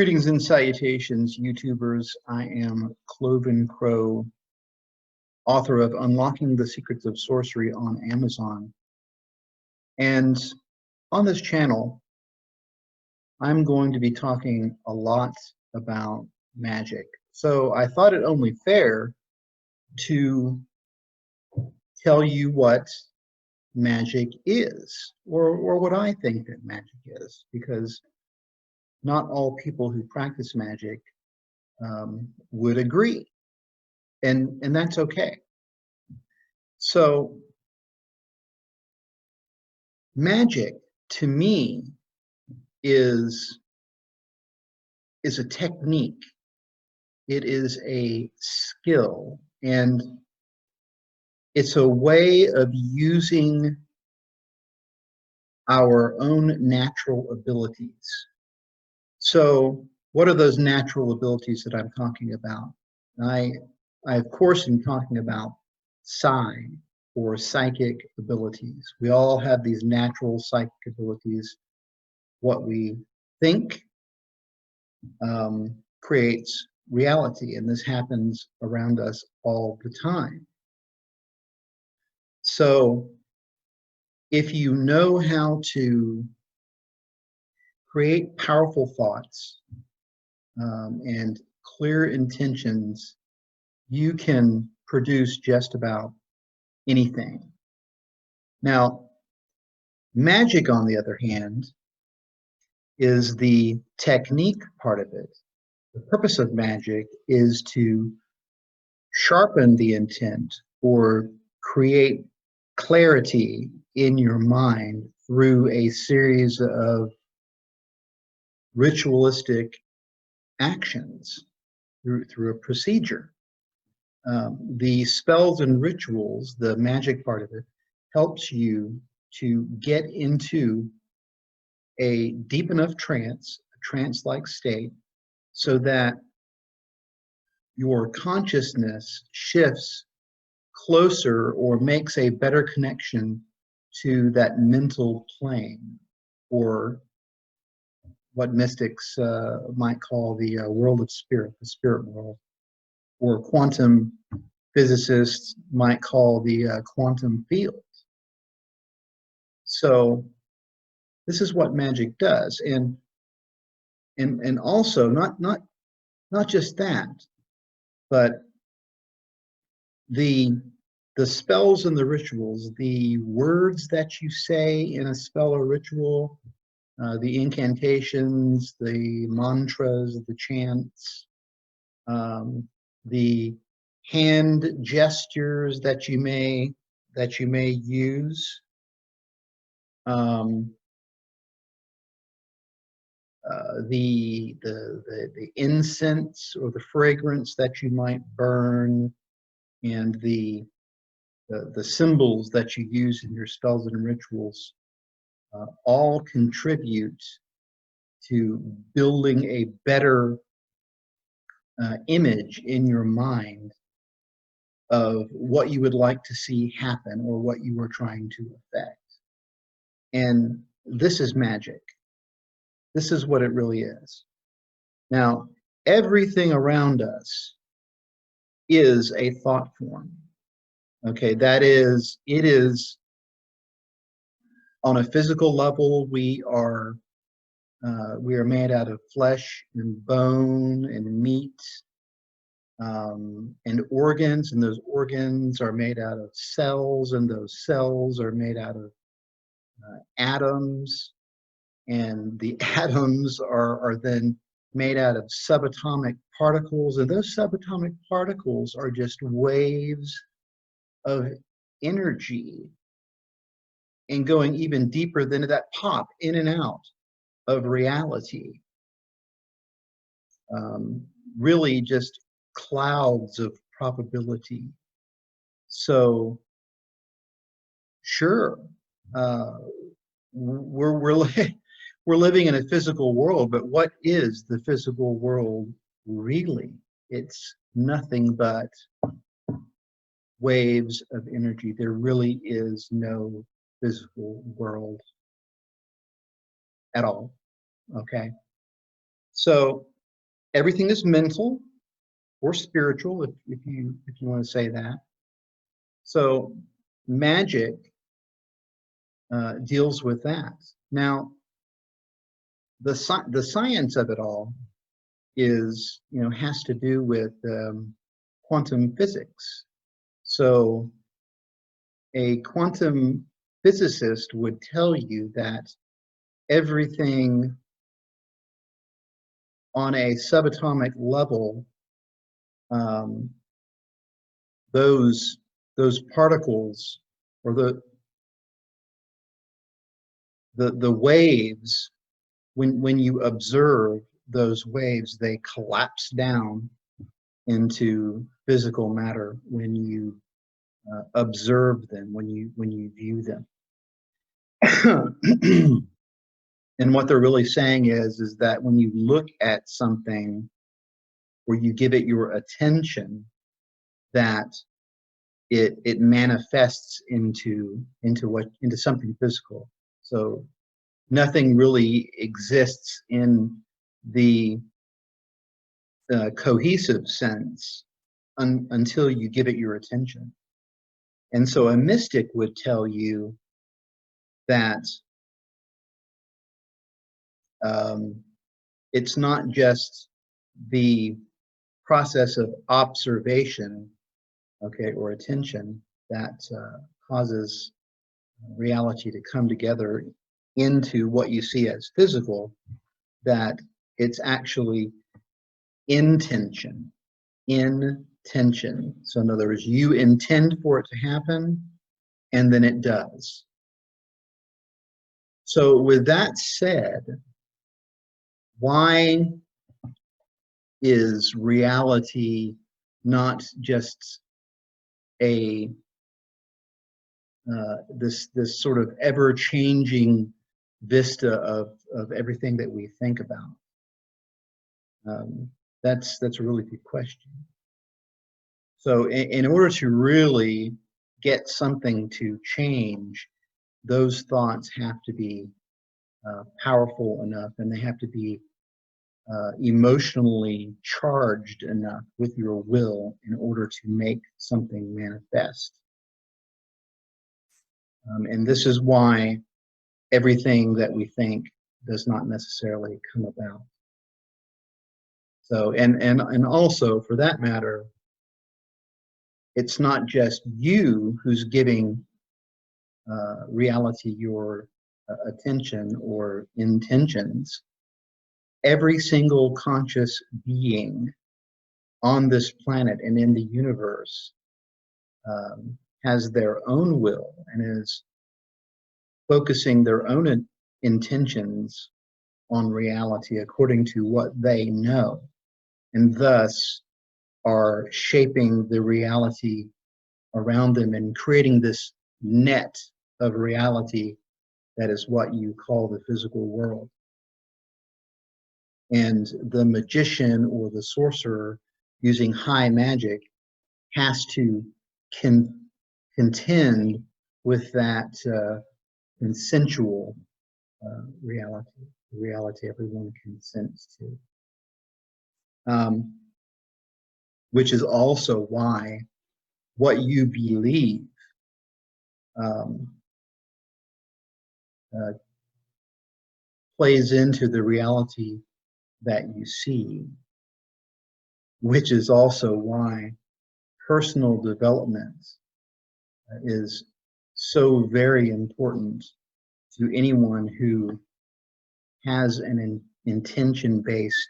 Greetings and salutations, YouTubers. I am Cloven Crow, author of Unlocking the Secrets of Sorcery on Amazon. And on this channel, I'm going to be talking a lot about magic. So I thought it only fair to tell you what magic is, or what I think that magic is, because not all people who practice magic would agree, and that's okay. So magic to me is a technique. It is a skill, and it's a way of using our own natural abilities. So what are those natural abilities that I'm talking about? I of course am talking about psi, or psychic abilities. We all have these natural psychic abilities. What we think creates reality, and this happens around us all the time. So if you know how to create powerful thoughts and clear intentions, you can produce just about anything. Now, magic, on the other hand, is the technique part of it. The purpose of magic is to sharpen the intent or create clarity in your mind through a series of ritualistic actions, through a procedure. The spells and rituals, the magic part of it, helps you to get into a deep enough trance, a trance-like state, so that your consciousness shifts closer or makes a better connection to that mental plane, or what mystics might call the world of spirit, the spirit world, or quantum physicists might call the quantum field. So this is what magic does, and also not just that, but the spells and the rituals, the words that you say in a spell or ritual, the incantations, the mantras, the chants, the hand gestures that you may use, the incense or the fragrance that you might burn, and the symbols that you use in your spells and rituals, all contribute to building a better image in your mind of what you would like to see happen, or what you were trying to affect. And this is magic. This is what it really is. Now, everything around us is a thought form. Okay, that is, it is on a physical level. We are made out of flesh and bone and meat, and organs, and those organs are made out of cells, and those cells are made out of atoms, and the atoms are then made out of subatomic particles, and those subatomic particles are just waves of energy, and going even deeper than that, pop in and out of reality. Really just clouds of probability. So sure, we're living in a physical world, but what is the physical world really? It's nothing but waves of energy. There really is no physical world at all. Okay, so everything is mental or spiritual, if you want to say that. So magic deals with that. Now, the science of it all is, has to do with quantum physics. So a quantum physicist would tell you that everything on a subatomic level, um, those particles, or the waves, when you observe those waves, they collapse down into physical matter when you observe them, when you view them. And what they're really saying is that when you look at something, or you give it your attention, that it manifests into something physical. So nothing really exists in the cohesive sense until you give it your attention. And so a mystic would tell you that it's not just the process of observation, okay, or attention, that causes reality to come together into what you see as physical, that it's actually intention. So in other words, you intend for it to happen, and then it does. So with that said, why is reality not just a this sort of ever-changing vista of everything that we think about? That's a really good question. So in order to really get something to change, those thoughts have to be powerful enough, and they have to be emotionally charged enough with your will in order to make something manifest. And this is why everything that we think does not necessarily come about. So, and also, for that matter, it's not just you who's giving reality your attention or intentions. Every single conscious being on this planet and in the universe has their own will and is focusing their own intentions on reality according to what they know, and thus are shaping the reality around them and creating this net of reality that is what you call the physical world. And the magician or the sorcerer using high magic has to contend with that consensual reality everyone consents to. Which is also why what you believe plays into the reality that you see, which is also why personal development is so very important to anyone who has an intention-based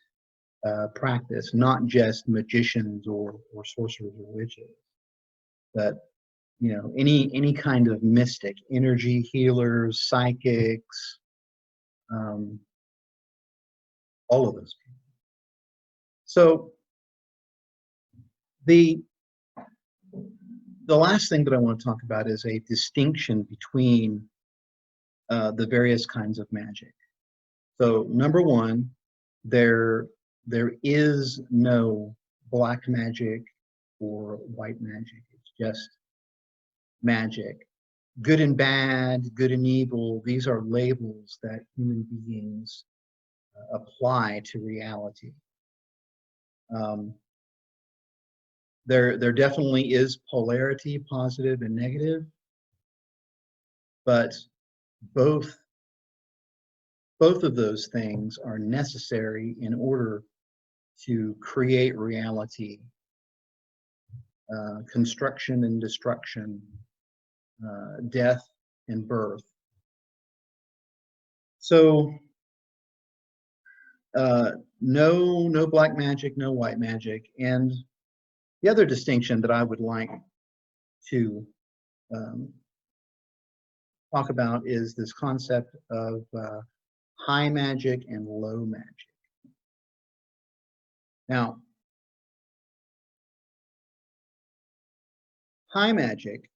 practice, not just magicians or sorcerers or witches, but any kind of mystic, energy healers, psychics, all of those people. So the last thing that I want to talk about is a distinction between the various kinds of magic. So number one, there is no black magic or white magic. It's just magic. Good and bad, good and evil, these are labels that human beings apply to reality. Um, there definitely is polarity, positive and negative, but both both of those things are necessary in order to create reality, construction and destruction, death and birth. So no black magic, no white magic. And the other distinction that I would like to um, talk about is this concept of high magic and low magic. Now, high magic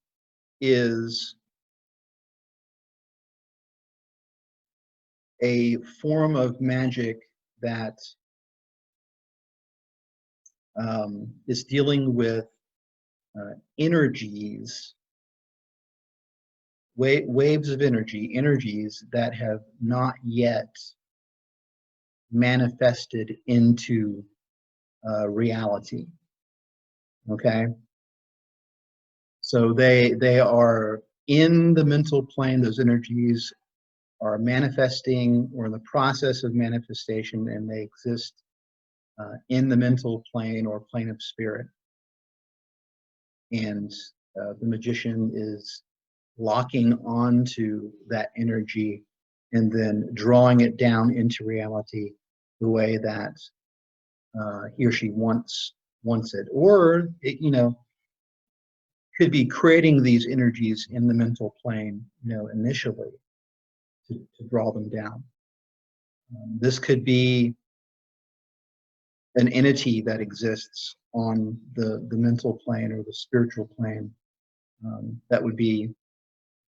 is a form of magic that is dealing with energies, waves of energies that have not yet manifested into reality. Okay, so they are in the mental plane. Those energies are manifesting or in the process of manifestation, and they exist in the mental plane or plane of spirit. And the magician is locking onto that energy and then drawing it down into reality the way that he or she wants it, or it, could be creating these energies in the mental plane, initially to draw them down. This could be an entity that exists on the mental plane or the spiritual plane that would be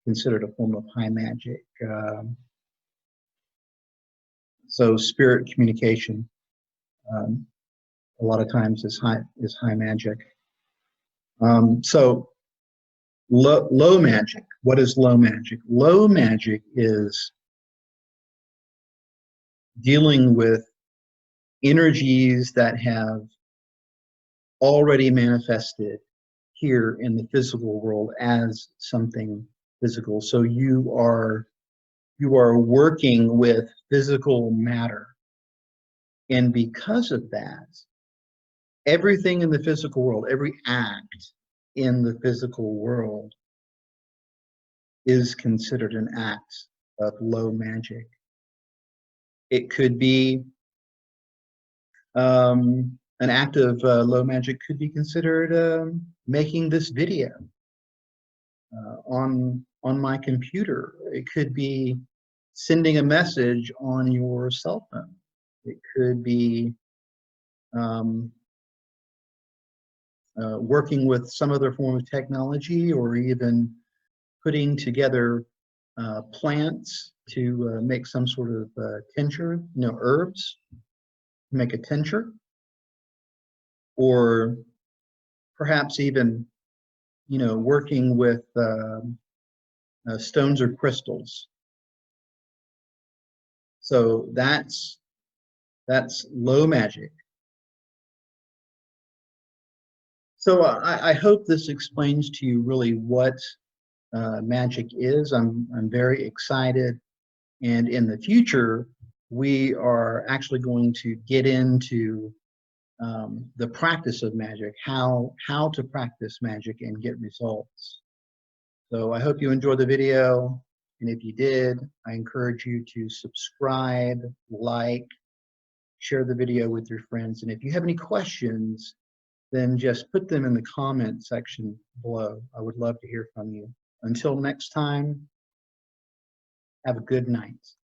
considered a form of high magic. So spirit communication a lot of times is high magic. So low magic. What is low magic? Low magic is dealing with energies that have already manifested here in the physical world as something physical. So you are working with physical matter. And because of that, everything in the physical world, every act in the physical world is considered an act of low magic. It could be an act of low magic could be considered making this video on my computer. It could be sending a message on your cell phone. It could be working with some other form of technology, or even putting together plants to make some sort of tincture, herbs, make a tincture, or perhaps even, working with stones or crystals. So that's low magic. So I hope this explains to you really what magic is. I'm very excited, and in the future we are actually going to get into the practice of magic, how to practice magic and get results. So I hope you enjoyed the video, and if you did, I encourage you to subscribe, like, share the video with your friends, and if you have any questions, then just put them in the comment section below. I would love to hear from you. Until next time, have a good night.